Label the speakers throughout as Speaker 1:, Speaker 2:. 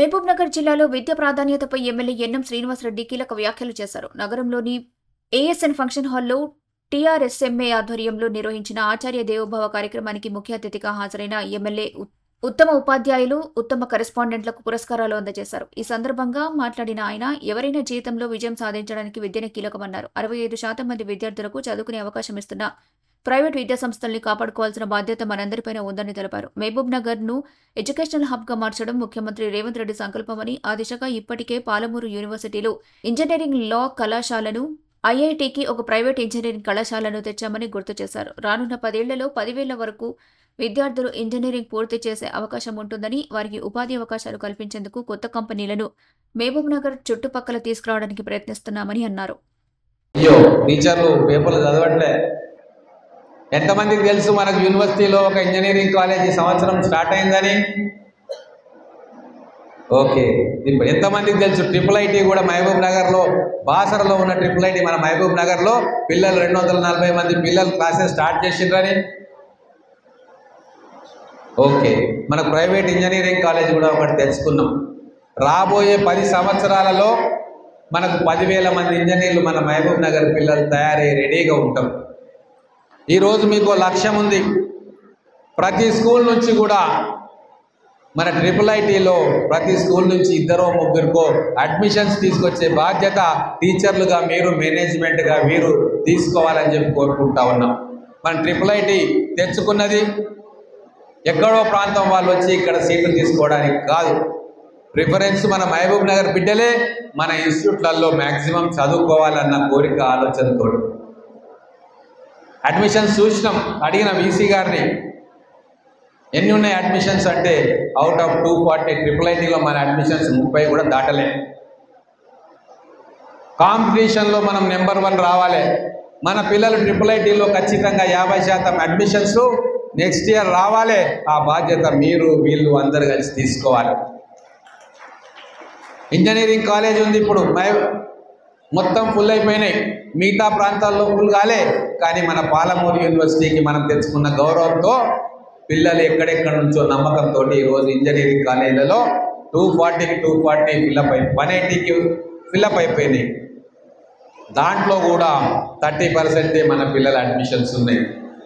Speaker 1: మహబూబ్ నగర్ జిల్లాలో విద్య ప్రాధాన్యతపై MLA NM Srinivasa Reddy కీలక వ్యాఖ్యలు చేశారు. నగరంలోని ఏఎస్ఎన్ ఫంక్షన్ హాల్లో టీఆర్ఎస్ఎంఏ ఆధ్వర్యంలో నిర్వహించిన ఆచార్య దేవోభవ కార్యక్రమానికి ముఖ్య అతిథిగా హాజరైన ఎమ్మెల్యే ఉత్తమ ఉపాధ్యాయులు, ఉత్తమ కరెస్పాండెంట్లకు పురస్కారాలు అందజేశారు. ఈ సందర్భంగా మాట్లాడిన ఆయన, ఎవరైనా జీవితంలో విజయం సాధించడానికి విద్యనే కీలకమన్నారు. 65% మంది విద్యార్థులకు చదువుకునే అవకాశం ఇస్తున్న ప్రైవేట్ విద్యాసంస్థల్ని కాపాడుకోవాల్సిన బాధ్యత మనందరిపైన ఉందని తెలిపారు. మహబూబ్ నగర్ ను ఎడ్యుకేషనల్ హబ్ గా మార్చడం ముఖ్యమంత్రి రేవంత్ రెడ్డి సంకల్పమని, ఆ దిశగా ఇప్పటికే పాలమూరు యూనివర్సిటీలో ఇంజనీరింగ్ లా కళాశాలను, ఐఐటికి ఒక ప్రైవేట్ ఇంజనీరింగ్ కళాశాలను తెచ్చామని గుర్తు చేశారు. రానున్న 10 ఏళ్లలో 10,000 వరకు విద్యార్థులు ఇంజనీరింగ్ పూర్తి చేసే అవకాశం ఉంటుందని, వారికి ఉపాధి అవకాశాలు కల్పించేందుకు కొత్త కంపెనీలను మహబూబ్ నగర్ చుట్టుపక్కల తీసుకురావడానికి ప్రయత్నిస్తున్నామని అన్నారు.
Speaker 2: టీచర్లు పేపర్లు చదవట్లే. ఎంతమందికి తెలుసు మనకు యూనివర్సిటీలో ఒక ఇంజనీరింగ్ కాలేజ్ ఈ సంవత్సరం స్టార్ట్ అయిందని? ఓకే, ఇప్పుడు ఎంతమందికి తెలుసు ట్రిపుల్ ఐటీ కూడా మహబూబ్ నగర్లో, బాసరలో ఉన్న ట్రిపుల్ ఐటీ మన మహబూబ్ నగర్లో పిల్లలు 240 మంది పిల్లలు క్లాసెస్ స్టార్ట్ చేసిండ్రని? ఓకే, మన ప్రైవేట్ ఇంజనీరింగ్ కాలేజ్ కూడా ఒకటి తెచ్చుకున్నాం. రాబోయే 10 సంవత్సరాలలో మనకు 10,000 మంది ఇంజనీర్లు మన మహబూబ్ నగర్ పిల్లలు తయారై రెడీగా ఉంటాం. ఈరోజు మీకు లక్ష్యం ఉంది. ప్రతి స్కూల్ నుంచి కూడా మన ట్రిపుల్ ఐటీలో ప్రతి స్కూల్ నుంచి 2-3 అడ్మిషన్స్ తీసుకొచ్చే బాధ్యత టీచర్లుగా మీరు, మేనేజ్మెంట్గా మీరు తీసుకోవాలని చెప్పి కోరుకుంటా ఉన్నాం. మన ట్రిపుల్ ఐటీ తెచ్చుకున్నది ఎక్కడో ప్రాంతం వాళ్ళు వచ్చి ఇక్కడ సీట్లు తీసుకోవడానికి కాదు. ప్రిఫరెన్స్ మన మహబూబ్ నగర్ బిడ్డలే మన ఇన్స్టిట్యూట్లలో మ్యాక్సిమం చదువుకోవాలన్న కోరిక, ఆలోచనతో అడ్మిషన్స్ చూసినాం. అడిగిన వీసీ గారిని, ఎన్ని ఉన్నాయి అడ్మిషన్స్ అంటే, అవుట్ ఆఫ్ 240 ట్రిపుల్ ఐటీలో మన అడ్మిషన్స్ 30 కూడా దాటలే. కాంపిటీషన్లో మనం నెంబర్ 1 రావాలి. మన పిల్లలు ట్రిపుల్ ఐటీలో ఖచ్చితంగా 50% అడ్మిషన్స్ నెక్స్ట్ ఇయర్ రావాలి. ఆ బాధ్యత మీరు, వీళ్ళు అందరు కలిసి తీసుకోవాలి. ఇంజనీరింగ్ కాలేజ్ ఉంది, ఇప్పుడు మొత్తం ఫుల్ అయిపోయినాయి. మిగతా ప్రాంతాల్లో ఫుల్ కాలే. కానీ మన పాలమూరు యూనివర్సిటీకి మనం తెచ్చుకున్న గౌరవంతో పిల్లలు ఎక్కడెక్కడ నుంచో నమ్మకంతో ఈరోజు ఇంజనీరింగ్ కాలేజీలలో 240కి 240 ఫిల్అప్ అయి 180కి ఫిల్అప్ అయిపోయినాయి. దాంట్లో కూడా 30% మన పిల్లల అడ్మిషన్స్ ఉన్నాయి.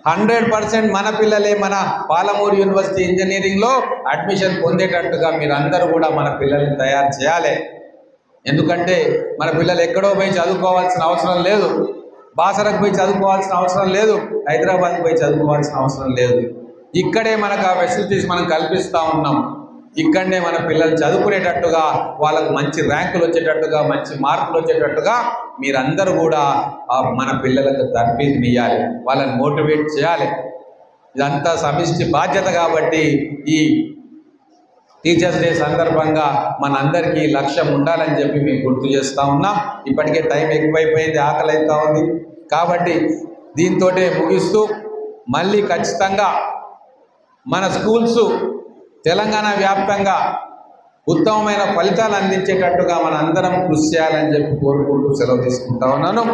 Speaker 2: 100% మన పిల్లలే మన పాలమూరు యూనివర్సిటీ ఇంజనీరింగ్లో అడ్మిషన్ పొందేటట్టుగా మీరందరూ కూడా మన పిల్లల్ని తయారు చేయాలి. ఎందుకంటే మన పిల్లలు ఎక్కడో పోయి చదువుకోవాల్సిన అవసరం లేదు. బాసరకు పోయి చదువుకోవాల్సిన అవసరం లేదు. హైదరాబాద్కి పోయి చదువుకోవాల్సిన అవసరం లేదు. ఇక్కడే మనకు ఆ ఫెసిలిటీస్ మనం కల్పిస్తూ ఉన్నాం. ఇక్కడనే మన పిల్లలు చదువుకునేటట్టుగా, వాళ్ళకు మంచి ర్యాంకులు వచ్చేటట్టుగా, మంచి మార్కులు వచ్చేటట్టుగా మీరందరూ కూడా మన పిల్లలకు తర్ఫీదునియాలి, వాళ్ళని మోటివేట్ చేయాలి. ఇదంతా సమిష్టి బాధ్యత. కాబట్టి ఈ టీచర్స్ డే సందర్భంగా మనందరికీ లక్ష్యం ఉండాలని చెప్పి మేము గుర్తు చేస్తూ ఉన్నాం. ఇప్పటికే టైం ఎక్కువైపోయింది, ఆకలి అవుతూ ఉంది. కాబట్టి దీంతో ముగిస్తూ, మళ్ళీ ఖచ్చితంగా మన స్కూల్స్ తెలంగాణ వ్యాప్తంగా ఉత్తమమైన ఫలితాలు అందించేటట్టుగా మన అందరం కృషి చేయాలని చెప్పి కోరుకుంటూ సెలవు తీసుకుంటా ఉన్నాను.